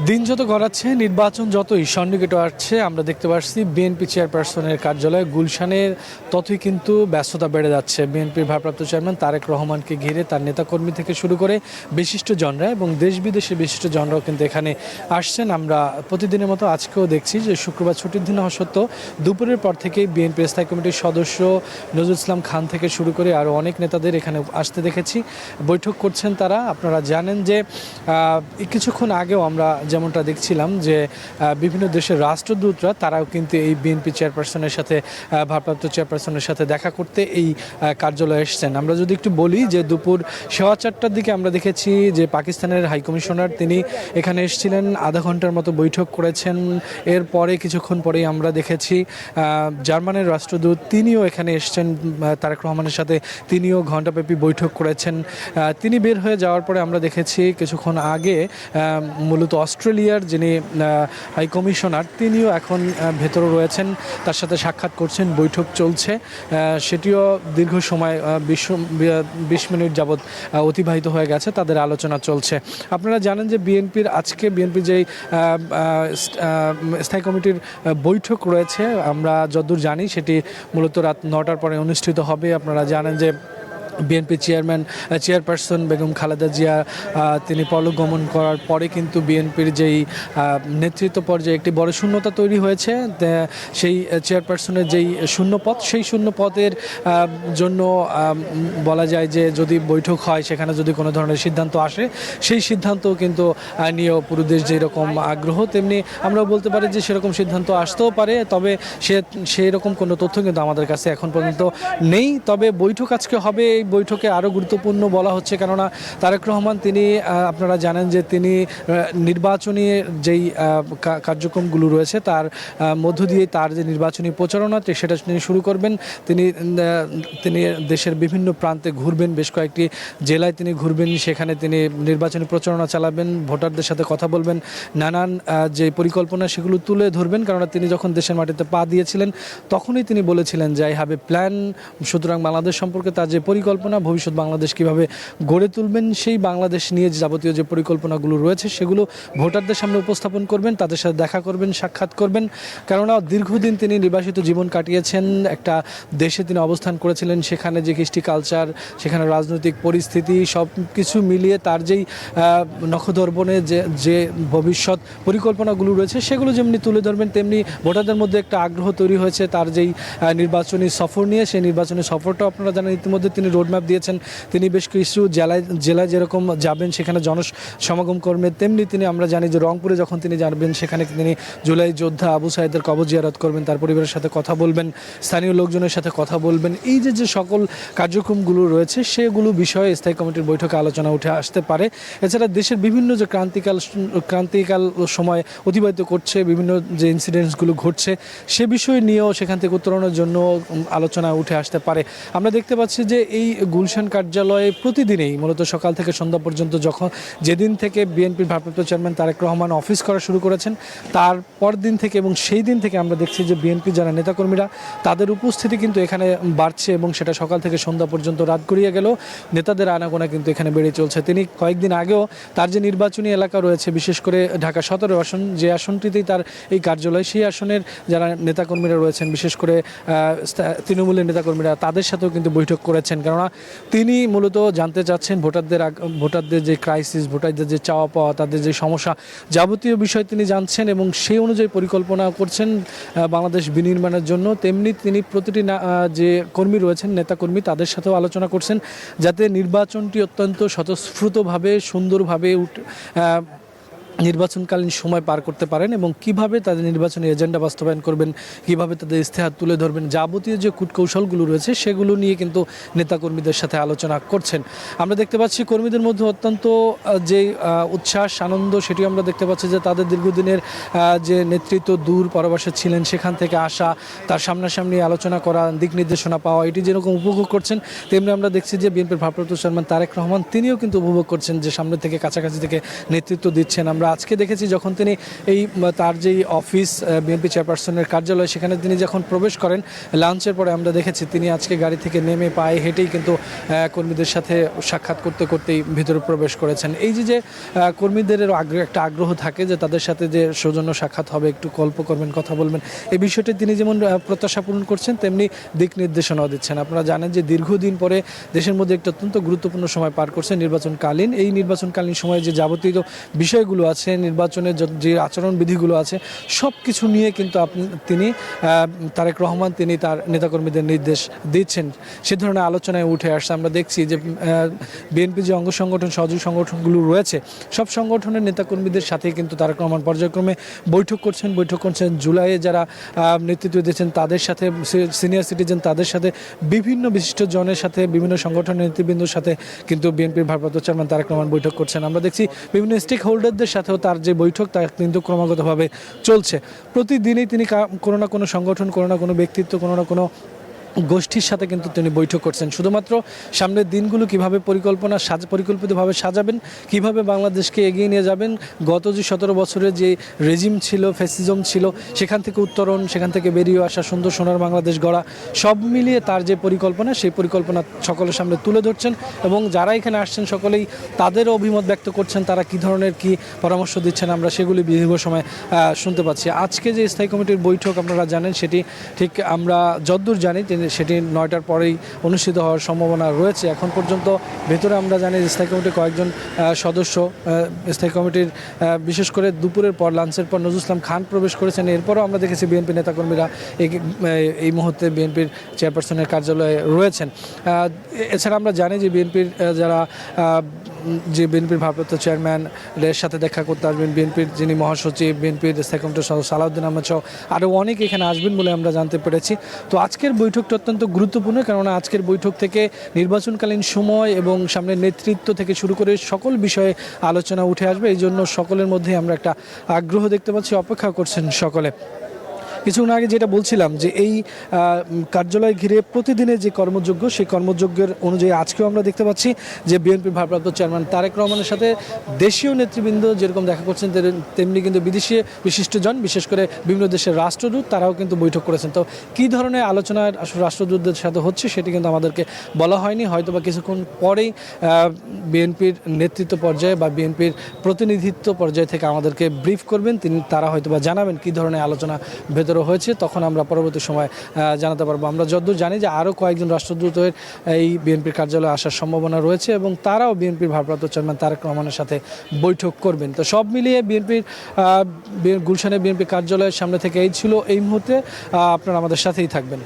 দিন যত গড়াচ্ছে, নির্বাচন যত সন্নিকটে আসছে, আমরা দেখতে পাচ্ছি বিএনপি চেয়ারপারসনের কার্যালয়ে গুলশানের ততই কিন্তু ব্যস্ততা বেড়ে যাচ্ছে। বিএনপির ভারপ্রাপ্ত চেয়ারম্যান তারেক রহমানকে ঘিরে তার নেতাকর্মী থেকে শুরু করে বিশিষ্টজনরা এবং দেশ বিদেশের বিশিষ্টজনরাও কিন্তু এখানে আসছেন। আমরা প্রতিদিনের মতো আজকেও দেখছি যে শুক্রবার ছুটির দিন হওয়া সত্ত্বেও দুপুরের পর থেকেই বিএনপির স্থায়ী কমিটির সদস্য নজরুল ইসলাম খান থেকে শুরু করে আরও অনেক নেতাদের এখানে আসতে দেখেছি, বৈঠক করছেন তারা। আপনারা জানেন যে কিছুক্ষণ আগেও আমরা যেমনটা দেখছিলাম যে বিভিন্ন দেশের রাষ্ট্রদূতরা তারাও কিন্তু এই বিএনপি চেয়ারপারসনের সাথে ভারপ্রাপ্ত চেয়ারপারসনের সাথে দেখা করতে এই কার্যালয়ে এসেছেন। আমরা যদি একটু বলি যে দুপুর 4:15টার দিকে আমরা দেখেছি যে পাকিস্তানের হাইকমিশনার তিনি এখানে এসেছিলেন, আধা ঘন্টার মতো বৈঠক করেছেন। এরপরে কিছুক্ষণ পরেই আমরা দেখেছি জার্মানের রাষ্ট্রদূত তিনিও এখানে এসেছেন তারেক রহমানের সাথে, তিনিও ঘণ্টাব্যাপী বৈঠক করেছেন। তিনি বের হয়ে যাওয়ার পরে আমরা দেখেছি কিছুক্ষণ আগে মূলত অস্ট্রেলিয়ার যিনি হাই কমিশনার তিনিও এখন ভেতরে রয়েছেন, তার সাথে সাক্ষাৎ করছেন, বৈঠক চলছে। সেটিও দীর্ঘ সময় 20 মিনিট যাবৎ অতিবাহিত হয়ে গেছে, তাদের আলোচনা চলছে। আপনারা জানেন যে বিএনপির যেই স্থায়ী কমিটির বৈঠক রয়েছে, আমরা যতদূর জানি সেটি মূলত রাত 9টার পরে অনুষ্ঠিত হবে। আপনারা জানেন যে বিএনপি চেয়ারপারসন বেগম খালেদা জিয়া তিনি পরলোক গমন করার পরে কিন্তু বিএনপির যেই নেতৃত্ব পর্যায়ে একটি বড় শূন্যতা তৈরি হয়েছে। সেই চেয়ারপারসনের যেই শূন্যপদ, সেই শূন্যপদের জন্য বলা যায় যে যদি বৈঠক হয়, সেখানে যদি কোনো ধরনের সিদ্ধান্ত আসে, সেই সিদ্ধান্ত কিন্তু নিয়েও পুরো দেশ যেরকম আগ্রহ, তেমনি আমরাও বলতে পারি যে সেরকম সিদ্ধান্ত আসতেও পারে। তবে সেই রকম কোনো তথ্য কিন্তু আমাদের কাছে এখন পর্যন্ত নেই। তবে বৈঠক আজকে হবে, এই বৈঠকে আরও গুরুত্বপূর্ণ বলা হচ্ছে, কেননা তারেক রহমান তিনি আপনারা জানেন যে তিনি নির্বাচনী যেই কার্যক্রমগুলো রয়েছে তার মধ্য দিয়ে তার যে নির্বাচনী প্রচারণা সেটা তিনি শুরু করবেন। তিনি দেশের বিভিন্ন প্রান্তে ঘুরবেন, বেশ কয়েকটি জেলায় তিনি ঘুরবেন, সেখানে তিনি নির্বাচনী প্রচারণা চালাবেন, ভোটারদের সাথে কথা বলবেন, নানান যে পরিকল্পনা সেগুলো তুলে ধরবেন। কেননা তিনি যখন দেশের মাটিতে পা দিয়েছিলেন তখনই তিনি বলেছিলেন যে আই হ্যাভ এ প্ল্যান। সুতরাং বাংলাদেশ সম্পর্কে তার যে পরিকল্পনা, ভবিষ্যৎ বাংলাদেশ কিভাবে গড়ে তুলবেন, সেই বাংলাদেশ নিয়ে যাবতীয় যে পরিকল্পনাগুলো রয়েছে সেগুলো ভোটারদের সামনে উপস্থাপন করবেন, তাদের সাথে দেখা করবেন, সাক্ষাৎ করবেন। কেননা দীর্ঘদিন তিনি নির্বাসিত জীবন কাটিয়েছেন, একটা দেশে তিনি অবস্থান করেছিলেন, সেখানে যে কৃষ্টি কালচার, সেখানে রাজনৈতিক পরিস্থিতি সব কিছু মিলিয়ে তার যেই নখদর্পণে যে ভবিষ্যৎ পরিকল্পনাগুলো রয়েছে সেগুলো যেমনি তুলে ধরবেন, তেমনি ভোটারদের মধ্যে একটা আগ্রহ তৈরি হয়েছে তার যেই নির্বাচনী সফর নিয়ে। সেই নির্বাচনী সফরটাও আপনারা জানেন ইতিমধ্যে তিনি রোডম্যাপ দিয়েছেন। তিনি বেশ কিছু জেলায় যেরকম যাবেন সেখানে জনসমাগম করবেন, তেমনি তিনি আমরা জানি যে রংপুরে যখন তিনি যাবেন সেখানে তিনি জুলাই যোদ্ধা আবু সাইদের কবর জিয়ারত করবেন, তার পরিবারের সাথে কথা বলবেন, স্থানীয় লোকজনের সাথে কথা বলবেন। এই যে সকল কার্যক্রমগুলো রয়েছে সেগুলো বিষয়ে স্থায়ী কমিটির বৈঠকে আলোচনা উঠে আসতে পারে। এছাড়া দেশের বিভিন্ন যে ক্রান্তিকাল সময় অতিবাহিত করছে, বিভিন্ন যে ইনসিডেন্টসগুলো ঘটছে সে বিষয় নিয়েও সেখান থেকে উত্তরণের জন্য আলোচনা উঠে আসতে পারে। আমরা দেখতে পাচ্ছি যে এই গুলশান কার্যালয়ে প্রতিদিনেই মূলত সকাল থেকে সন্ধ্যা পর্যন্ত যেদিন থেকে বিএনপির ভারপ্রাপ্ত চেয়ারম্যান তারেক রহমান অফিস করা শুরু করেছেন তার পর দিন থেকে এবং সেই দিন থেকে আমরা দেখছি যে বিএনপি যারা নেতাকর্মীরা তাদের উপস্থিতি কিন্তু এখানে বাড়ছে এবং সেটা সকাল থেকে সন্ধ্যা পর্যন্ত রাত গড়িয়ে গেল নেতাদের আনাগোনা কিন্তু এখানে বেড়ে চলছে। তিনি কয়েকদিন আগেও তার যে নির্বাচনী এলাকা রয়েছে, বিশেষ করে ঢাকা 17 আসন, যে আসনটিতেই তার এই কার্যালয়, সেই আসনের যারা নেতাকর্মীরা রয়েছেন, বিশেষ করে তৃণমূলের নেতাকর্মীরা, তাদের সাথেও কিন্তু বৈঠক করেছেন। কেননা তিনি মূলত জানতে চাচ্ছেন ভোটারদের যে ক্রাইসিস, ভোটারদের যে চাওয়া পাওয়া, তাদের যে সমস্যা, যাবতীয় বিষয় তিনি জানছেন এবং সেই অনুযায়ী পরিকল্পনা করছেন বাংলাদেশ বিনির্মাণের জন্য। তেমনি তিনি প্রতিটি যে কর্মী রয়েছেন, নেতাকর্মী, তাদের সাথেও আলোচনা করছেন যাতে নির্বাচনটি অত্যন্ত স্বতঃস্ফূর্তভাবে সুন্দরভাবে নির্বাচনকালীন সময় পার করতে পারেন এবং কিভাবে তাদের নির্বাচনী এজেন্ডা বাস্তবায়ন করবেন, কিভাবে তাদের ইস্তেহার তুলে ধরবেন, যাবতীয় যে কূটকৌশলগুলো রয়েছে সেগুলো নিয়ে কিন্তু নেতাকর্মীদের সাথে আলোচনা করছেন। আমরা দেখতে পাচ্ছি কর্মীদের মধ্যে অত্যন্ত যে উচ্ছ্বাস, আনন্দ, সেটি আমরা দেখতে পাচ্ছি যে তাদের দীর্ঘদিনের যে নেতৃত্ব দূর পরবাসে ছিলেন সেখান থেকে আসা, তার সামনাসামনি আলোচনা করা, দিক নির্দেশনা পাওয়া, এটি যেরকম উপভোগ করছেন, তেমনি আমরা দেখছি যে বিএনপির ভারপ্রাপ্ত চেয়ারম্যান তারেক রহমান তিনিও কিন্তু উপভোগ করছেন যে সামনে থেকে কাছাকাছি থেকে নেতৃত্ব দিচ্ছেন। আমরা আমরা আজকে দেখেছি যখন তিনি এই তার যেই অফিস বিএনপি চেয়ারপারসনের কার্যালয় সেখানে তিনি যখন প্রবেশ করেন লাঞ্চের পরে আমরা দেখেছি তিনি আজকে গাড়ি থেকে নেমে পায়ে হেঁটেই কিন্তু কর্মীদের সাথে সাক্ষাৎ করতে করতেই ভিতরে প্রবেশ করেছেন। এই যে কর্মীদের একটা আগ্রহ থাকে যে তাদের সাথে যে সৌজন্য সাক্ষাৎ হবে, একটু গল্প করবেন, কথা বলবেন, এই বিষয়টি তিনি যেমন প্রত্যাশা পূরণ করছেন তেমনি দিক নির্দেশনাও দিচ্ছেন। আপনারা জানেন যে দীর্ঘদিন পরে দেশের মধ্যে একটা অত্যন্ত গুরুত্বপূর্ণ সময় পার করছে নির্বাচনকালীন। এই নির্বাচনকালীন সময়ে যে যাবতীয় বিষয়গুলো আছে, নির্বাচনের যে আচরণবিধিগুলো আছে, সব কিছু নিয়ে কিন্তু তিনি তারেক রহমান তিনি তার নেতাকর্মীদের নির্দেশ দিচ্ছেন। সে ধরনের আলোচনায় উঠে আসছে। আমরা দেখছি যে বিএনপি যে অঙ্গ সংগঠন, সহযোগী সংগঠনগুলো রয়েছে, সব সংগঠনের নেতাকর্মীদের সাথে কিন্তু তারেক রহমান পর্যায়ক্রমে বৈঠক করছেন। জুলাইয়ে যারা নেতৃত্ব দিয়েছেন তাদের সাথে, সিনিয়র সিটিজেন তাদের সাথে, বিভিন্ন বিশিষ্ট জনের সাথে, বিভিন্ন সংগঠনের নেতৃবৃন্দর সাথে কিন্তু বিএনপির ভারপ্রাপ্ত চেয়ারম্যান তারেক রহমান বৈঠক করছেন। আমরা দেখছি বিভিন্ন স্টেক হোল্ডারদের সাথেও তার যে বৈঠক তা কিন্তু ক্রমাগতভাবে চলছে। প্রতিদিনই তিনি কোনো না কোনো সংগঠন, কোনো না কোনো ব্যক্তিত্ব, কোনো না কোনো গোষ্ঠীর সাথে কিন্তু তিনি বৈঠক করছেন। শুধুমাত্র সামনের দিনগুলো কীভাবে পরিকল্পিতভাবে সাজাবেন, কিভাবে বাংলাদেশকে এগিয়ে নিয়ে যাবেন, গত যে 17 বছরের যে রেজিম ছিল, ফ্যাসিজম ছিল, সেখান থেকে উত্তরণ, সেখান থেকে বেরিয়ে আসা, সুন্দর সোনার বাংলাদেশ গড়া, সব মিলিয়ে তার যে পরিকল্পনা, সেই পরিকল্পনা সকলের সামনে তুলে ধরছেন এবং যারা এখানে আসছেন সকলেই তাদেরও অভিমত ব্যক্ত করছেন, তারা কী ধরনের কী পরামর্শ দিচ্ছেন আমরা সেগুলি দীর্ঘ সময় শুনতে পাচ্ছি। আজকে যে স্থায়ী কমিটির বৈঠক আপনারা জানেন, সেটি ঠিক আমরা যতদূর জানি সেটি 9টার পরেই অনুষ্ঠিত হওয়ার সম্ভাবনা রয়েছে। এখন পর্যন্ত ভেতরে আমরা জানি স্থায়ী কমিটির কয়েকজন সদস্য, স্থায়ী কমিটির বিশেষ করে দুপুরের পর, লাঞ্চের পর নজরুল ইসলাম খান প্রবেশ করেছেন। এরপরও আমরা দেখেছি বিএনপি নেতাকর্মীরা এই মুহূর্তে বিএনপির চেয়ারপারসনের কার্যালয়ে রয়েছেন। এছাড়া আমরা জানি যে বিএনপির বিএনপির ভারপ্রাপ্ত চেয়ারম্যানের সাথে দেখা করতে আসবেন, বিএনপির যিনি মহাসচিব, বিএনপির স্থায়ী কমিটির সদস্য সালাউদ্দিন আহমেদ সহ আরও অনেক এখানে আসবেন বলে আমরা জানতে পেরেছি। তো আজকের বৈঠকটা অত্যন্ত গুরুত্বপূর্ণ, কেননা আজকের বৈঠক থেকে নির্বাচনকালীন সময় এবং সামনের নেতৃত্ব থেকে শুরু করে সকল বিষয়ে আলোচনা উঠে আসবে। এই জন্য সকলের মধ্যে আমরা একটা আগ্রহ দেখতে পাচ্ছি, অপেক্ষা করছেন সকলে। কিছুক্ষণ আগে যেটা বলছিলাম যে এই কার্যালয় ঘিরে প্রতিদিনের যে কর্মযজ্ঞ, সেই কর্মযজ্ঞের অনুযায়ী আজকেও আমরা দেখতে পাচ্ছি যে বিএনপির ভারপ্রাপ্ত চেয়ারম্যান তারেক রহমানের সাথে দেশীয় নেতৃবৃন্দ যেরকম দেখা করছেন তেমনি কিন্তু বিদেশি বিশিষ্টজন, বিশেষ করে বিভিন্ন দেশের রাষ্ট্রদূত, তারাও কিন্তু বৈঠক করেছেন। তো কী ধরনের আলোচনা রাষ্ট্রদূতদের সাথে হচ্ছে সেটি কিন্তু আমাদেরকে বলা হয়নি। হয়তো বা কিছুক্ষণ পরেই বিএনপির নেতৃত্ব পর্যায়ে বা বিএনপির প্রতিনিধিত্ব পর্যায় থেকে আমাদেরকে ব্রিফ করবেন, তারা হয়তো বা জানাবেন কী ধরনের আলোচনা ভেতরে হয়েছে, তখন আমরা পরবর্তী সময় জানাতে পারবো। আমরা যতদূর জানি যে আরও কয়েকজন রাষ্ট্রদূতের এই বিএনপির কার্যালয়ে আসার সম্ভাবনা রয়েছে এবং তারাও বিএনপির ভারপ্রাপ্ত চেয়ারম্যান তারেক রহমানের সাথে বৈঠক করবেন। তো সব মিলিয়ে গুলশানে বিএনপি কার্যালয়ের সামনে থেকে এই ছিল এই মুহূর্তে। আপনারা আমাদের সাথেই থাকবেন।